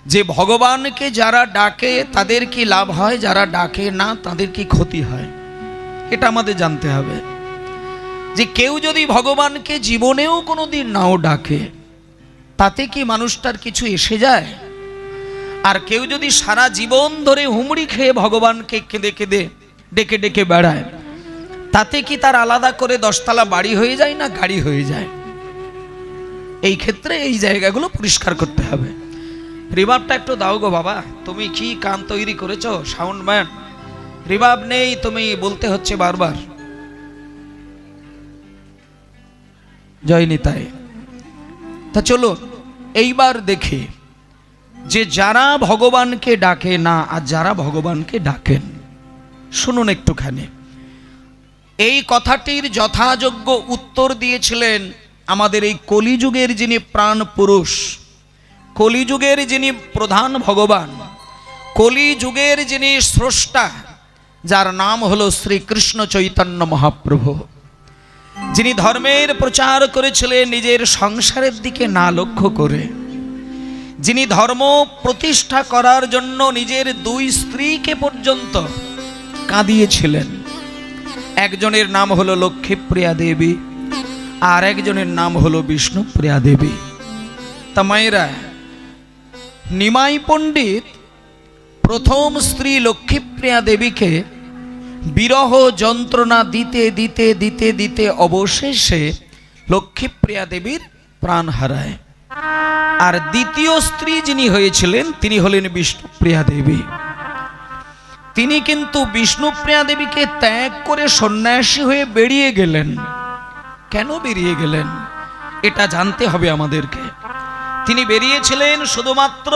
যে ভগবানকে যারা ডাকে তাদের কি লাভ হয়, যারা ডাকে না তাদের কি ক্ষতি হয়, এটা আমাদের জানতে হবে। যে কেউ যদি ভগবানকে জীবনেও কোনোদিন নাও ডাকে তাতে কি মানুষটার কিছু এসে যায়? আর কেউ যদি সারা জীবন ধরে হুমড়ি খেয়ে ভগবানকে কেঁদে কেঁদে ডেকে ডেকে বেড়ায় তাতে কি তার আলাদা করে 10তলা বাড়ি হয়ে যায় না গাড়ি হয়ে যায়? এই ক্ষেত্রে এই জায়গাগুলো পরিষ্কার করতে হবে। রিভাবটা একটু দাও গো বাবা, তুমি কি কান তৈরি করেছো সাউন্ড ম্যান? রিভাব নেই, তুমি বলতে হচ্ছে বারবার। জয় নিতাই। তা চলো এইবার দেখি যে যারা ভগবানকে ডাকে না আর যারা ভগবানকে ডাকেন। শুনুন একটুখানি। এই কথাটির যথাযোগ্য উত্তর দিয়েছিলেন আমাদের এই কলিযুগের যিনি প্রাণ পুরুষ, কলিযুগের যিনি প্রধান ভগবান, কলিযুগের যিনি স্রষ্টা, যার নাম হলো শ্রীকৃষ্ণ চৈতন্য মহাপ্রভু, যিনি ধর্মের প্রচার করেছিলেন নিজের সংসারের দিকে না লক্ষ্য করে, যিনি ধর্ম প্রতিষ্ঠা করার জন্য নিজের 2 স্ত্রীকে পর্যন্ত কাঁদিয়েছিলেন। একজনের নাম হলো লক্ষ্মীপ্রিয়া দেবী আর একজনের নাম হলো বিষ্ণুপ্রিয়া দেবী। তা মায়েরা, নিমাই পণ্ডিত প্রথম স্ত্রী লক্ষ্মীপ্রিয়া দেবীকে বিরহ যন্ত্রণা দিতে দিতে দিতে দিতে অবশেষে লক্ষ্মীপ্রিয়া দেবীর প্রাণ হারায়। আর দ্বিতীয় স্ত্রী যিনি হয়েছিলেন তিনি হলেন বিষ্ণুপ্রিয়া দেবী। তিনি কিন্তু বিষ্ণুপ্রিয়া দেবীকে ত্যাগ করে সন্ন্যাসী হয়ে বেরিয়ে গেলেন। কেন বেরিয়ে গেলেন এটা জানতে হবে আমাদেরকে। তিনি বেরিয়েছিলেন শুধুমাত্র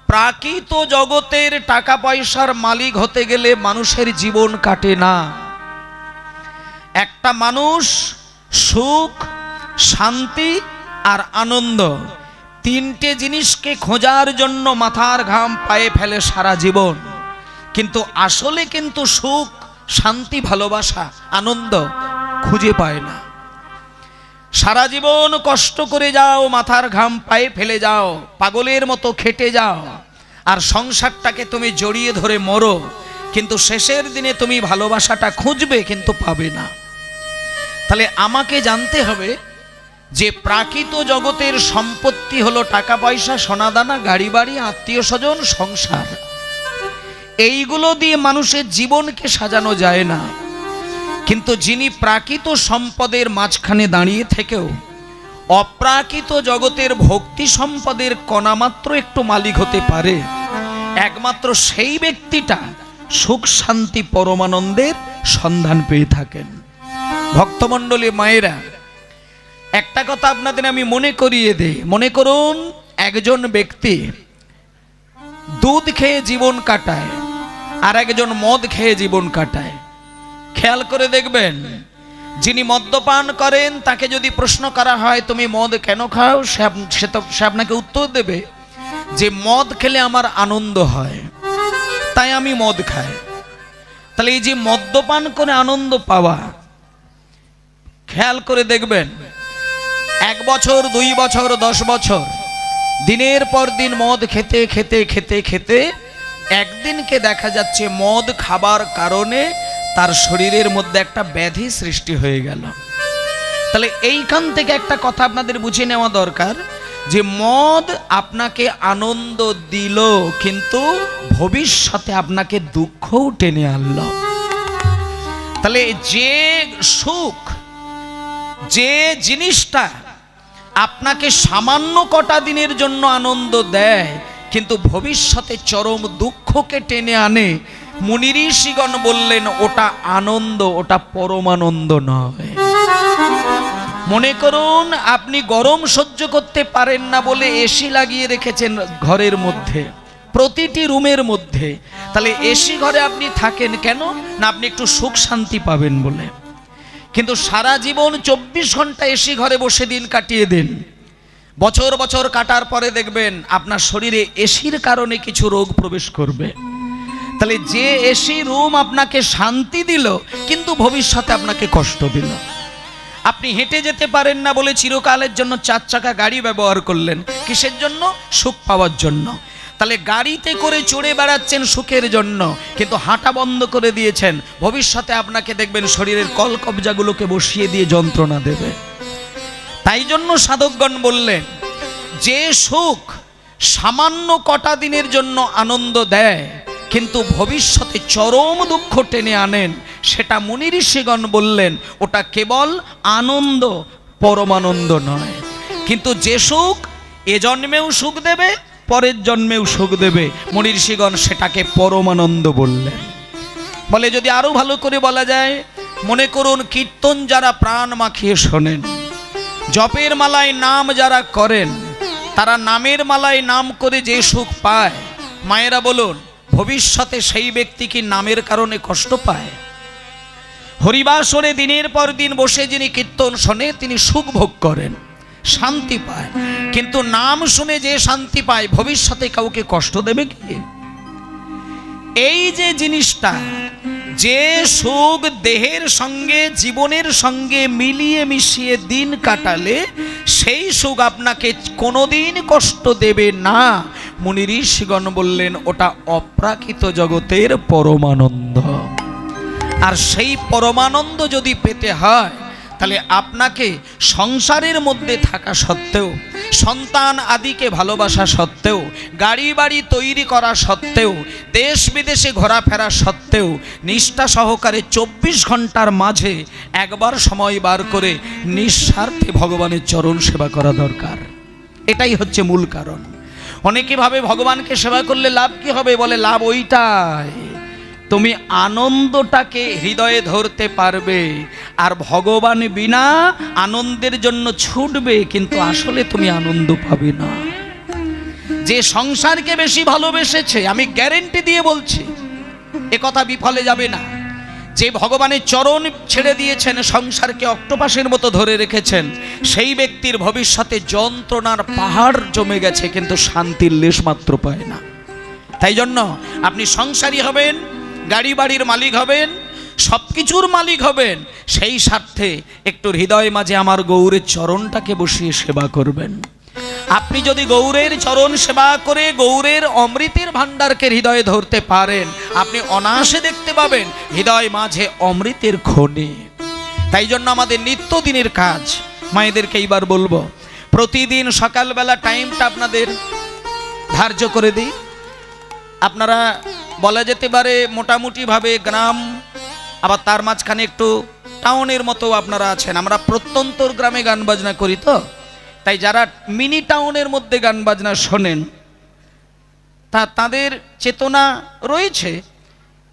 প্রাকৃত জগতের টাকা পয়সার মালিক হতে গেলে মানুষের জীবন কাটে না। একটা মানুষ সুখ, শান্তি আর আনন্দ, 3টে জিনিসকে খোঁজার জন্য মাথার ঘাম পায়ে ফেলে সারা জীবন, কিন্তু আসলে কিন্তু সুখ, শান্তি, ভালোবাসা, আনন্দ খুঁজে পায় না। সারা জীবন কষ্ট করে যাও, মাথার ঘাম পায়ে ফেলে যাও, পাগলের মতো খেটে যাও, আর সংসারটাকে তুমি জড়িয়ে ধরে মরো, কিন্তু শেষের দিনে তুমি ভালোবাসাটা খুঁজবে কিন্তু পাবে না। তাহলে আমাকে জানতে হবে যে প্রাকৃত জগতের সম্পত্তি হলো টাকা পয়সা, সোনাদানা, গাড়ি বাড়ি, আত্মীয় স্বজন, সংসার। এইগুলো দিয়ে মানুষের জীবনকে সাজানো যায় না। কিন্তু যিনি প্রাকৃত সম্পদের মাঝখানে দাঁড়িয়ে থেকেও অপ্রাকৃত জগতের ভক্তি সম্পদের কণামাত্র একটু মালিক হতে পারে, একমাত্র সেই ব্যক্তিটা সুখ, শান্তি, পরমানন্দের সন্ধান পেয়ে থাকেন। ভক্তমণ্ডলী মায়েরা, একটা কথা আপনাদের আমি মনে করিয়ে দেই। মনে করুন একজন ব্যক্তি দুধ খেয়ে জীবন কাটায় আর একজন মদ খেয়ে জীবন কাটায়। খেয়াল করে দেখবেন, যিনি মদ্যপান করেন তাকে যদি প্রশ্ন করা হয় তুমি মদ কেন খাও, সে আপনাকে উত্তর দেবে যে মদ খেলে আমার আনন্দ হয় তাই আমি মদ খাই। তাহলে এই যে মদ্যপান করে আনন্দ পাওয়া, খেয়াল করে দেখবেন 1 বছর, 2 বছর, 10 বছর দিনের পর দিন মদ খেতে খেতে খেতে খেতে একদিনকে দেখা যাচ্ছে মদ খাবার কারণে তার শরীরের মধ্যে একটা ব্যাধি সৃষ্টি হয়ে গেল। তাহলে এইখান থেকে একটা কথা আপনাদের বুঝে নেওয়া দরকার যে মদ আপনাকে আনন্দ দিল কিন্তু ভবিষ্যতে আপনাকে দুঃখও টেনে আনলো। তাহলে যে সুখ, যে জিনিসটা আপনাকে সামান্য কটা দিনের জন্য আনন্দ দেয় কিন্তু ভবিষ্যতে চরম দুঃখকে টেনে আনে, মুনি ঋষিগণ বললেন ওটা আনন্দ, ওটা পরমানন্দ নয়। মনে করুন আপনি গরম সহ্য করতে পারেন না বলে এসি লাগিয়ে রেখেছেন ঘরের মধ্যে, প্রতিটি রুমের মধ্যে। তাহলে এসি ঘরে আপনি থাকেন কেন না? আপনি একটু সুখ শান্তি পাবেন বলে। কিন্তু সারা জীবন 24 ঘন্টা এসি ঘরে বসে দিন কাটিয়ে দেন, বছর বছর কাটার পরে দেখবেন আপনার শরীরে এসির কারণে কিছু রোগ প্রবেশ করবে। তাহলে যে এসি রুম আপনাকে শান্তি দিল কিন্তু ভবিষ্যতে আপনাকে কষ্ট দিল। আপনি হেঁটে যেতে পারেন না বলে চিরকালের জন্য 4 চাকা গাড়ি ব্যবহার করলেন, কিসের জন্য? সুখ পাওয়ার জন্য। তাহলে গাড়িতে করে চড়ে বেড়াচ্ছেন সুখের জন্য, কিন্তু হাঁটা বন্ধ করে দিয়েছেন, ভবিষ্যতে আপনাকে দেখবেন শরীরের কলকবজাগুলোকে বসিয়ে দিয়ে যন্ত্রণা দেবে। তাই জন্য সাধকগণ বললেন, যে সুখ সামান্য কটা দিনের জন্য আনন্দ দেয় কিন্তু ভবিষ্যতে চরম দুঃখ টেনে আনেন, সেটা মুনি ঋষিগণ বললেন ওটা কেবল আনন্দ, পরমানন্দ নয়। কিন্তু যে সুখ এ জন্মেও সুখ দেবে, পরের জন্মেও সুখ দেবে, মুনি ঋষিগণ সেটাকে পরমানন্দ বললেন। বলে যদি আরো ভালো করে বলা যায়, মনে করুন কীর্তন যারা প্রাণ মাখিয়ে শোনেন, জপের মালায় নাম যারা করেন, তারা নামের মালায় নাম করে যে সুখ পায়, মায়েরা বলুন ভবিষ্যতে সেই ব্যক্তি কি নামের কারণে কষ্ট পায়? হরিবাসরে দিনের পর দিন বসে যিনি কীর্তন শোনে তিনি সুখ ভোগ করেন, শান্তি পায়, কিন্তু নাম শুনে যে শান্তি পায় ভবিষ্যতে কাউকে কষ্ট দেবে কি? এই যে জিনিসটা, যে সুখ দেহের সঙ্গে জীবনের সঙ্গে মিলিয়ে মিশিয়ে দিন কাটালে সেই সুখ আপনাকে কোনোদিন কষ্ট দেবে না, মুনি ঋষিগণ বললেন ওটা অপ্রাকৃত জগতের পরমানন্দ। আর সেই পরমানন্দ যদি পেতে হয় তাহলে আপনাকে সংসারের মধ্যে থাকা সত্ত্বেও, সন্তান আদিকে ভালোবাসা সত্ত্বেও, গাড়ি বাড়ি তৈরি করা সত্ত্বেও, দেশ বিদেশে ঘোরাফেরা সত্ত্বেও নিষ্ঠা সহকারে 24 ঘন্টার মাঝে একবার সময় বার করে নিঃস্বার্থে ভগবানের চরণ সেবা করা দরকার। এটাই হচ্ছে মূল কারণ। অনেকে ভাবে ভগবানকে সেবা করলে লাভ কি হবে, বলে লাভ ওইটাই, তুমি আনন্দটাকে হৃদয়ে ধরতে পারবে, আর ভগবান বিনা আনন্দের জন্য ছুটবে কিন্তু আসলে তুমি আনন্দ পাবে না। যে সংসারকে বেশি ভালোবেসেছে, আমি গ্যারেন্টি দিয়ে বলছি এ কথা বিফলে যাবে না, যে ভগবানের চরণ ছেড়ে দিয়েছেন, সংসারকে অক্টোপাসের মতো ধরে রেখেছেন, সেই ব্যক্তির ভবিষ্যতে যন্ত্রণার পাহাড় জমে গেছে কিন্তু শান্তির লেশ মাত্র পায় না। তাই জন্য আপনি সংসারী হবেন, গাড়ি বাড়ির মালিক হবেন, সব কিছুর মালিক হবেন, সেই স্বার্থে একটু হৃদয় মাঝে আমার গৌরের চরণটাকে বসিয়ে সেবা করবেন। আপনি যদি গৌরের চরণ সেবা করে গৌরের অমৃতের ভাণ্ডারকে হৃদয়ে ধরতে পারেন, আপনি অনায়াসে দেখতে পাবেন হৃদয় মাঝে অমৃতের খনি। তাই জন্য আমাদের নিত্যদিনের কাজ, মায়েদেরকে এইবার বলবো, প্রতিদিন সকালবেলা টাইমটা আপনাদের ধার্য করে দিই। আপনারা বলা যেতে পারে মোটামুটিভাবে গ্রাম, আবার তার মাঝখানে একটু টাউনের মতো আপনারা আছেন। আমরা প্রত্যন্তর গ্রামে গান বাজনা করি, তো তাই যারা মিনি টাউনের মধ্যে গান বাজনা শোনেন তাদের চেতনা রয়েছে,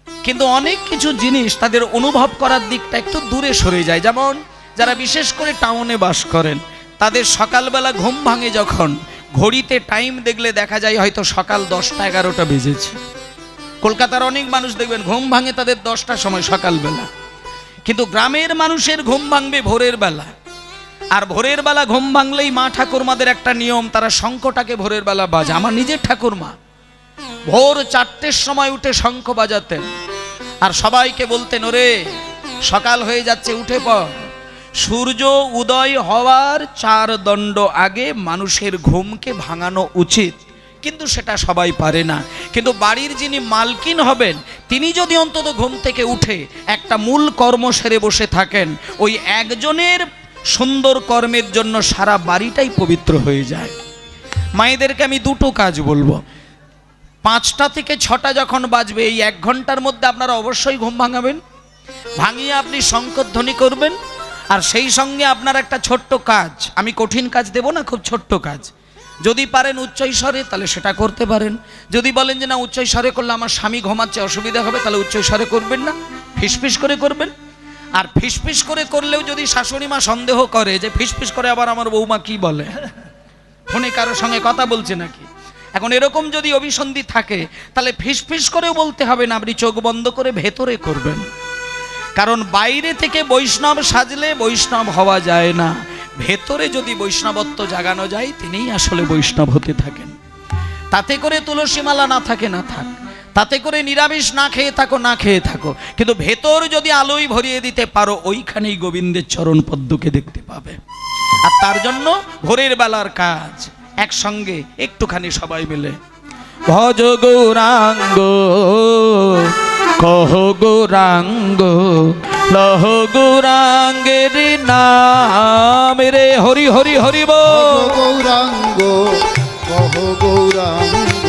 কিন্তু অনেক কিছু জিনিস তাদের অনুভব করার দিকটা একটু দূরে সরে যায়। যেমন যারা বিশেষ করে টাউনে বাস করেন, তাদের সকালবেলা ঘুম ভাঙে যখন, ঘড়িতে টাইম দেখলে দেখা যায় হয়তো সকাল 10টা-11টা বেজেছে। কলকাতার অনেক মানুষ দেখবেন ঘুম ভাঙে তাদের 10টার সময় সকালবেলা, কিন্তু গ্রামের মানুষের ঘুম ভাঙবে ভোরের বেলা। আর ভোরের বেলা ঘুম ভাঙলেই মা ঠাকুরমাদের একটা নিয়ম, তারা শঙ্খটাকে ভোরের বেলা বাজে। আমার নিজের ঠাকুরমা ভোর 4টের সময় উঠে শঙ্খ বাজাতেন আর সবাইকে বলতেন, ওরে সকাল হয়ে যাচ্ছে উঠে পড়। সূর্য উদয় হওয়ার 4 দণ্ড আগে মানুষের ঘুমকে ভাঙানো উচিত, কিন্তু সেটা সবাই পারে না। কিন্তু বাড়ির যিনি মালকিন হবেন তিনি যদি অন্তত ঘুম থেকে উঠে একটা মূল কর্ম সেরে বসে থাকেন, ওই একজনের সুন্দর কর্মের জন্য সারা বাড়িটাই পবিত্র হয়ে যায়। মায়েদেরকে আমি দুটো কাজ বলবো, 5টা থেকে 6টা যখন বাজবে এই 1 ঘন্টার মধ্যে আপনারা অবশ্যই ঘুম ভাঙাবেন, ভাঙিয়ে আপনি শঙ্খধ্বনি করবেন। আর সেই সঙ্গে আপনার একটা ছোট্ট কাজ, আমি কঠিন কাজ দেব না, খুব ছোট্ট কাজ, যদি পারেন উচ্চৈস্বরে তাহলে সেটা করতে পারেন। যদি বলেন যে না উচ্চৈস্বরে করলে আমার স্বামী ঘুমাচ্ছে অসুবিধা হবে, তাহলে উচ্চৈস্বরে করবেন না, ফিসফিস করে করবেন। আর ফিসফিস করে করলেও যদি শাশুড়ি মা সন্দেহ করে যে ফিসফিস করে আবার আমার বৌমা কি বলে, ফোনে কারোর সঙ্গে কথা বলছে নাকি, এখন এরকম যদি অভিসন্ধি থাকে তাহলে ফিসফিস করেও বলতে হবে না, আপনি চোখ বন্ধ করে ভেতরে করবেন। কারণ বাইরে থেকে বৈষ্ণব সাজলে বৈষ্ণব হওয়া যায় না, ভেতরে যদি বৈষ্ণবত্ব জাগানো যায় তিনিই আসলে বৈষ্ণব হতে থাকেন। তাতে করে তুলসী মালা না থাকে না থাক, তাতে করে নিরামিষ না খেয়ে থাকো না খেয়ে থাকো, কিন্তু ভেতর যদি আলোয় ভরিয়ে দিতে পারো ওইখানেই গোবিন্দের চরণ পদ্মকে দেখতে পাবে। আর তার জন্য ভোরের বেলার কাজ একসঙ্গে একটুখানি সবাই মিলে ভজ গৌরাঙ্গ কহ গৌরাঙ্গ লহ গৌরাঙ্গের নাম রে হরি হরি হরি বল। গৌরাঙ্গ কহ গৌরাঙ্গ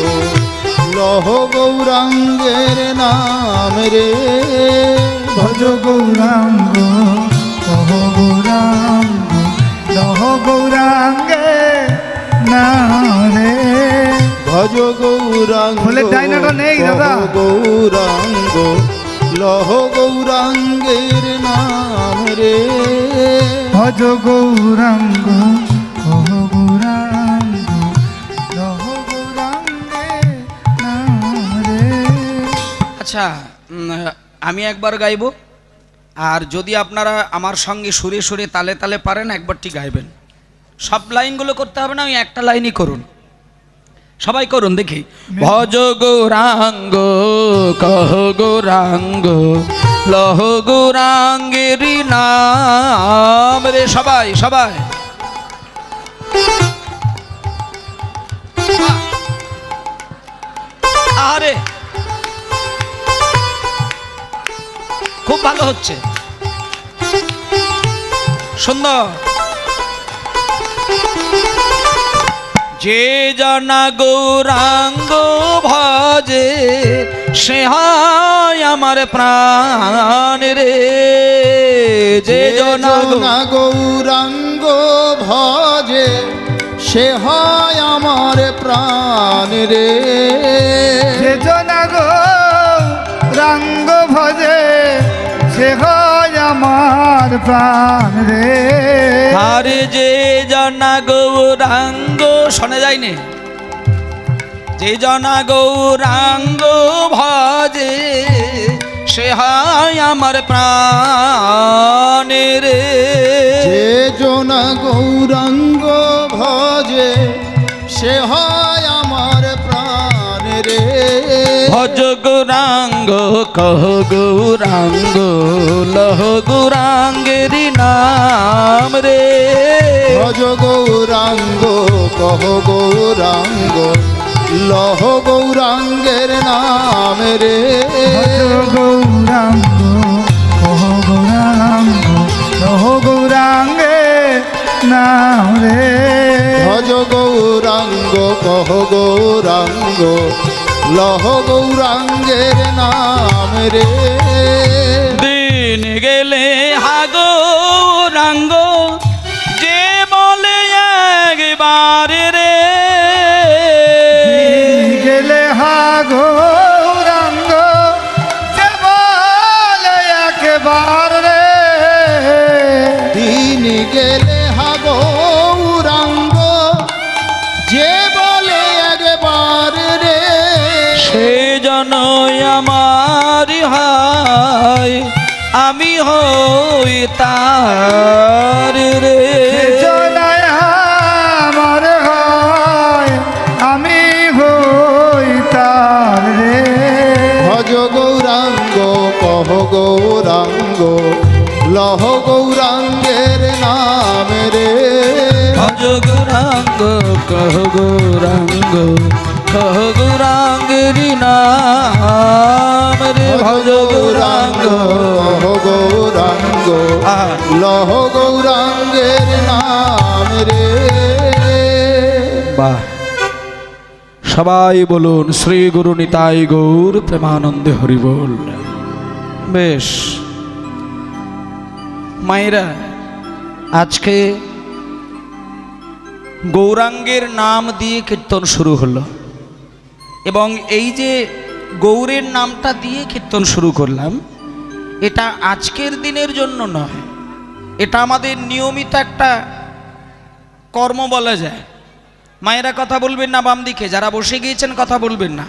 লহ গৌরাঙ্গের নাম রে। ভজ গৌরাঙ্গ কহ গৌরাঙ্গ লহ গৌরাঙ্গে নাম রে। ভজ গৌরাঙ্গ ফুলের ডাইনাটা নেই দাদা। কহ গৌরাঙ্গ লহ গৌরাঙ্গের নাম রে। ভজ গৌরাঙ্গ কহ গৌরাঙ্গ লহ গৌরাঙ্গে নাম রে। আচ্ছা আমি একবার গাইব, আর যদি আপনারা আমার সঙ্গে সুরে সুরে তালে তালে পারেন একবারটি গাইবেন। সব লাইনগুলো করতে হবে না, আমি একটা লাইনই করুন, সবাই করুন দেখি। ভজ গৌরাঙ্গ কহ গৌরাঙ্গ লহ গৌরাঙ্গের নাম রে। সবাই সবাই আরে খুব ভালো হচ্ছে, সুন্দর। যে জনা গৌরাঙ্গ ভজে সে হয় আমার প্রাণ রে। যে জনা গৌরাঙ্গ ভজে সে হয় আমার প্রাণ রে। যে জনা গৌরাঙ্গ ভজে সে হয় আমার প্রাণ রে। আরে যে জনা গৌরাঙ্গ শোনা যায়নি, যে জনা গৌরাঙ্গ ভজে সে হয় আমার প্রাণ রে। যে জনা গৌরাঙ্গ ভজে সে হয় আমার প্রাণ রে। ভজ গৌরাঙ্গ কহ গৌরাঙ্গ লহ গৌরাঙ্গের নাম রে। ভজ গৌরাঙ্গ কহ গৌরাঙ্গ লহ গৌরাঙ্গের নাম রে। ভজ গৌরাঙ্গ কহ গৌরাঙ্গ লহ গৌরাঙ্গে নাম রে। ভজ গৌরাঙ্গ কহ গৌরাঙ্গ লহ গৌরাঙ্গের নাম রে। দিন গেলে হাগৌরাঙ্গ যে বলে একবার রে। গেলে হা গৌরাঙ্গ যে বলে একবার রে। দিন গেলে হা গৌরাঙ্গ যে বলে একবার রে। সে জন আমার হয় আমি হই তার রে। জনায় আমার হয় আমি হই তার রে। ভজ গৌরাঙ্গ কহ গৌরাঙ্গ লহ গৌরাঙ্গের নাম রে। ভজ গৌরাঙ্গ কহ গৌরাঙ্গ কহ গৌরাঙ্গের নাম রে। ভজ গৌরাঙ্গ কহ গৌরাঙ্গ লহ গৌরাঙ্গের নাম রে। বাহ, সবাই বলুন শ্রী গুরু নিতাই গৌর প্রেমানন্দে হরি বল। বেশ মায়েরা, আজকে গৌরাঙ্গের নাম দিয়ে কীর্তন শুরু হলো, এবং এই যে গৌরের নামটা দিয়ে কীর্তন শুরু করলাম, এটা আজকের দিনের জন্য নয়, এটা আমাদের নিয়মিত একটা কর্ম বলা যায়। মায়েরা কথা বলবেন না, বাম দিকে যারা বসে গিয়েছেন কথা বলবেন না,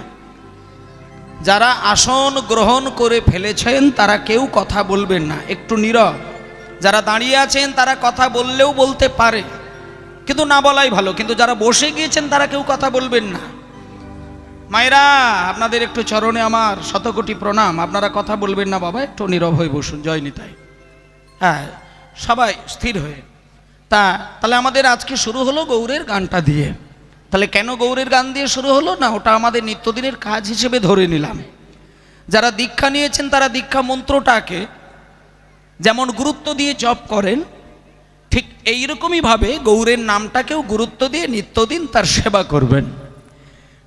যারা আসন গ্রহণ করে ফেলেছেন তারা কেউ কথা বলবেন না, একটু নীরব। যারা দাঁড়িয়ে আছেন তারা কথা বললেও বলতে পারে, কিন্তু না বলাই ভালো। কিন্তু যারা বসে গিয়েছেন তারা কেউ কথা বলবেন না। মায়েরা, আপনাদের একটু চরণে আমার শতকোটি প্রণাম। আপনারা কথা বলবেন না বাবা, একটু নীরব হয়ে বসুন। জয় নিতাই। হ্যাঁ, সবাই স্থির হয়ে। তাহলে আমাদের আজকে শুরু হলো গৌরের গানটা দিয়ে। তাহলে কেন গৌরের গান দিয়ে শুরু হলো না? ওটা আমাদের নিত্যদিনের কাজ হিসেবে ধরে নিলাম। যারা দীক্ষা নিয়েছেন তারা দীক্ষা মন্ত্রটাকে যেমন গুরুত্ব দিয়ে জপ করেন, ঠিক এইরকমই ভাবে গৌরের নামটাকেও গুরুত্ব দিয়ে নিত্যদিন তার সেবা করবেন।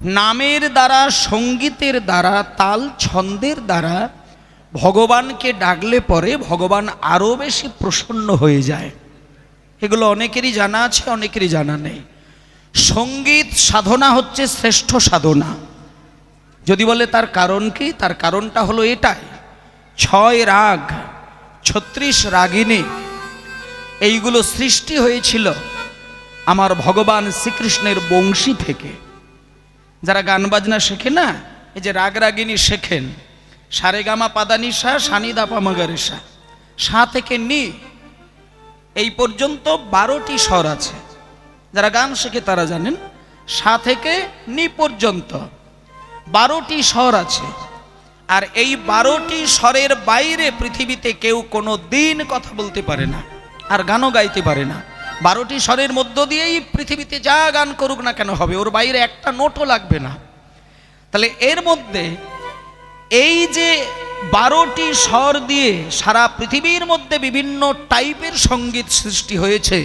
নামের দ্বারা, সঙ্গীতের দ্বারা, তাল ছন্দের দ্বারা ভগবানকে ডাকলে পরে ভগবান আরও বেশি প্রসন্ন হয়ে যায়। এগুলো অনেকেরই জানা আছে, অনেকেরই জানা নেই। সঙ্গীত সাধনা হচ্ছে শ্রেষ্ঠ সাধনা। যদি বলে তার কারণ কি, তার কারণটা হলো এটাই, 6 রাগ 36 রাগিনী এইগুলো সৃষ্টি হয়েছিল আমার ভগবান শ্রীকৃষ্ণের বংশী থেকে। যারা গান বাজনা শেখে না, এই যে রাগ রাগিনী শেখেন, সারেগামা পাদানিসা সানিদাপা মগারেসা, সা থেকে নি এই পর্যন্ত 12টি স্বর আছে। যারা গান শেখে তারা জানেন, সা থেকে নি পর্যন্ত 12টি স্বর আছে। আর এই 12টি স্বরের বাইরে পৃথিবীতে কেউ কোনো দিন কথা বলতে পারে না, আর গানও গাইতে পারে না। 12টি স্বরের মধ্য দিয়েই পৃথিবীতে যা গান করুক না কেন হবে, ওর বাইরে একটা নোটও লাগবে না। তাহলে এর মধ্যে এই যে 12টি স্বর দিয়ে সারা পৃথিবীর মধ্যে বিভিন্ন টাইপের সঙ্গীত সৃষ্টি হয়েছে,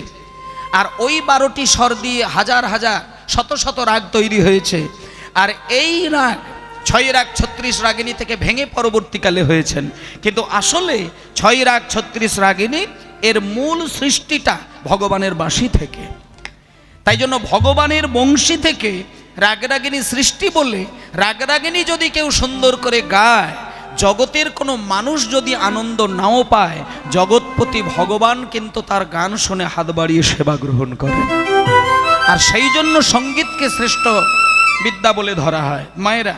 আর ওই 12টি স্বর দিয়ে হাজার হাজার শত শত রাগ তৈরি হয়েছে। আর এই রাগ 6 রাগ 36 রাগিনী থেকে ভেঙে পরবর্তীকালে হয়েছেন, কিন্তু আসলে 6 রাগ 36 রাগিনী এর মূল সৃষ্টিটা ভগবানের বাঁশি থেকে। তাই জন্য ভগবানের বংশী থেকে রাগরাগিনী সৃষ্টি বলে, রাগরাগিনী যদি কেউ সুন্দর করে গায়, জগতের কোনো মানুষ যদি আনন্দ নাও পায়, জগৎপতি ভগবান কিন্তু তার গান শুনে হাত বাড়িয়ে সেবা গ্রহণ করেন। আর সেই জন্য সঙ্গীতকে শ্রেষ্ঠ বিদ্যা বলে ধরা হয় মায়েরা।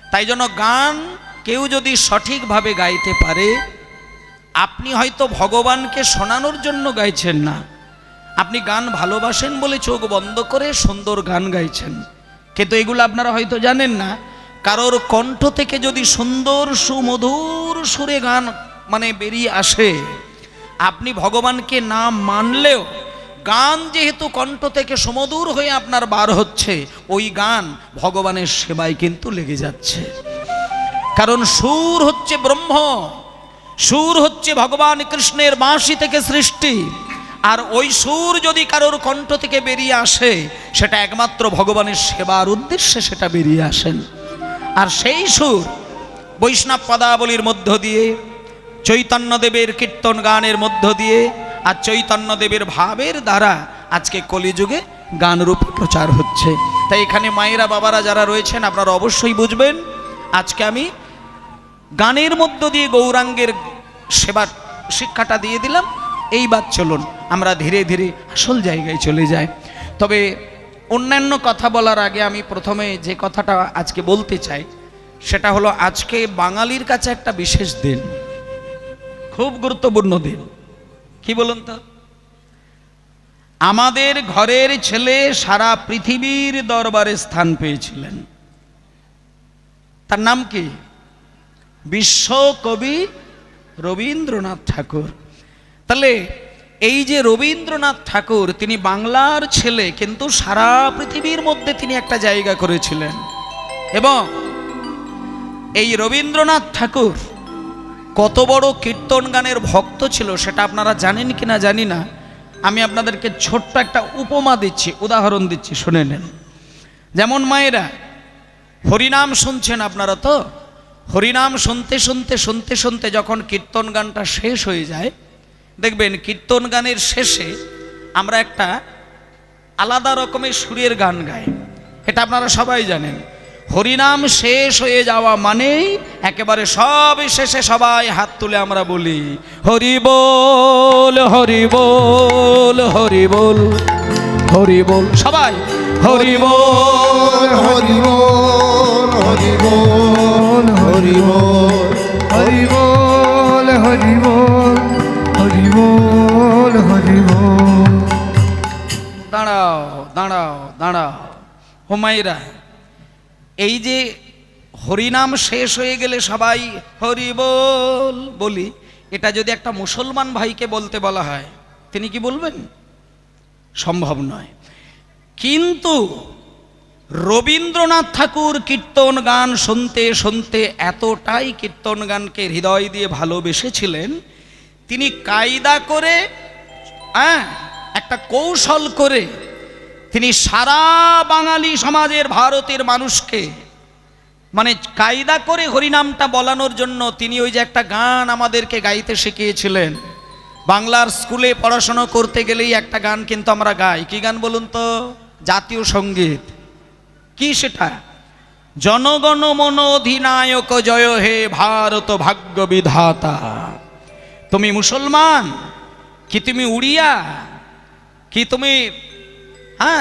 তাই জন্য গান কেউ যদি সঠিকভাবে গাইতে পারে, আপনি হয়তো ভগবানকে শোনানোর জন্য গাইছেন না, আপনি গান ভালোবাসেন বলে চোখ বন্ধ করে সুন্দর গান গাইছেন। কিন্তু এগুলো আপনারা হয়তো জানেন না, কারোর কণ্ঠ থেকে যদি সুন্দর সুমধুর সুরে গান বেরিয়ে আসে, আপনি ভগবানকে না মানলেও গান যেহেতু কণ্ঠ থেকে সুমধুর হয়ে আপনার বার হচ্ছে, ওই গান ভগবানের সেবায় কিন্তু লেগে যাচ্ছে। কারণ সুর হচ্ছে ব্রহ্ম, সুর হচ্ছে ভগবান কৃষ্ণের বাঁশি থেকে সৃষ্টি। আর ওই সুর যদি কারোর কণ্ঠ থেকে বেরিয়ে আসে, সেটা একমাত্র ভগবানের সেবার উদ্দেশ্যে সেটা বেরিয়ে আসেন। আর সেই সুর বৈষ্ণব পদাবলীর মধ্য দিয়ে, চৈতন্যদেবের কীর্তন গানের মধ্য দিয়ে, আর চৈতন্যদেবের ভাবের দ্বারা আজকে কলিযুগে গানরূপে প্রচার হচ্ছে। তাই এখানে মায়েরা বাবারা যারা রয়েছেন, আপনারা অবশ্যই বুঝবেন, আজকে আমি গানের মধ্য দিয়ে গৌরাঙ্গের সেবার শিক্ষাটা দিয়ে দিলাম। এইবার চলুন আমরা ধীরে ধীরে আসল জায়গায় চলে যাই। তবে অন্যান্য কথা বলার আগে আমি প্রথমে যে কথাটা আজকে বলতে চাই, সেটা হলো আজকে বাঙালির কাছে একটা বিশেষ দিন, খুব গুরুত্বপূর্ণ দিন। কি বলুন তো? আমাদের ঘরের ছেলে সারা পৃথিবীর দরবারে স্থান পেয়েছিলেন। তার নাম কি? বিশ্বকবি রবীন্দ্রনাথ ঠাকুর। তাহলে এই যে রবীন্দ্রনাথ ঠাকুর, তিনি বাংলার ছেলে, কিন্তু সারা পৃথিবীর মধ্যে তিনি একটা জায়গা করেছিলেন। এবং এই রবীন্দ্রনাথ ঠাকুর কত বড় কীর্তন গানের ভক্ত ছিল সেটা আপনারা জানেন কিনা জানি না। আমি আপনাদেরকে ছোট্ট একটা উপমা দিচ্ছি, উদাহরণ দিচ্ছি, শুনে নেন। যেমন মায়েরা হরিনাম শুনছেন, আপনারা তো হরিনাম শুনতে শুনতে শুনতে শুনতে যখন কীর্তন গানটা শেষ হয়ে যায়, দেখবেন কীর্তন গানের শেষে আমরা একটা আলাদা রকমের সুরের গান গাই। এটা আপনারা সবাই জানেন। হরিনাম শেষ হয়ে যাওয়া মানেই একেবারে সব শেষে সবাই হাত তুলে আমরা বলি হরি বল হরি বল হরি বল হরি বল, সবাই হরি বল হরি বল হরি বল হরি বল হরি বল হরি বল হরি বল হরি বল। দাঁড়াও দাঁড়াও দাঁড়াও হুমায়রা, এই যে হরিনাম শেষ হয়ে গেলে সবাই হরি বল বলি, এটা যদি একটা মুসলমান ভাইকে বলতে বলা হয়, তিনি কি বলবেন? সম্ভব নয়। কিন্তু রবীন্দ্রনাথ ঠাকুর কীর্তন গান শুনতে শুনতে এতটাই কীর্তন গানকে হৃদয় দিয়ে ভালোবেসেছিলেন, তিনি কায়দা করে একটা কৌশল করে তিনি সারা বাঙালি সমাজের ভারতের মানুষকে মানে কায়দা করে হরিনামটা বলানোর জন্য তিনি ওই যে একটা গান আমাদেরকে গাইতে শিখিয়েছিলেন। বাংলার স্কুলে পড়াশোনা করতে গেলেই একটা গান কিন্তু আমরা গাই। কি গান বলুন তো? জাতীয় সঙ্গীত। কি সেটা? জনগণ মন অধিনায়ক জয় হে ভারত ভাগ্য বিধাতা। তুমি মুসলমান কি তুমি উড়িয়া কি তুমি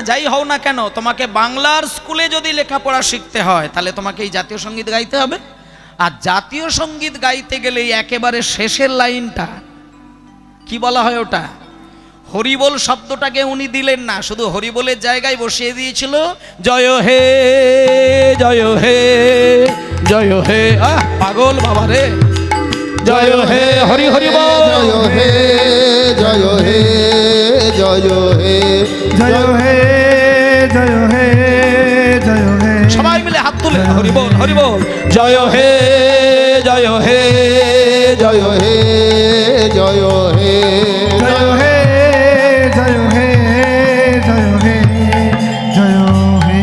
যাই হও না কেন, তোমাকে বাংলার স্কুলে যদি লেখাপড়া শিখতে হয় তাহলে তোমাকে এই জাতীয় সঙ্গীত গাইতে হবে। আর জাতীয় সঙ্গীত গাইতে গেলে একেবারে শেষের লাইনটা কি বলা হয়? ওটা হরিবোল শব্দটাকে উনি দিলেন না, শুধু হরিবোলের জায়গায় বসিয়ে দিয়েছিল জয় হে জয় হে জয় হে। পাগল বাবা রে, জয় হে হরি হরি বল, জয় হে জয় হে জয় হে জয় হে জয় হে জয় হে। সবাই মিলে হাত তুলে হরি বল হরি বল, জয় হে জয় হে জয় হে জয় হে জয় হে জয় হে জয় হে জয় হে।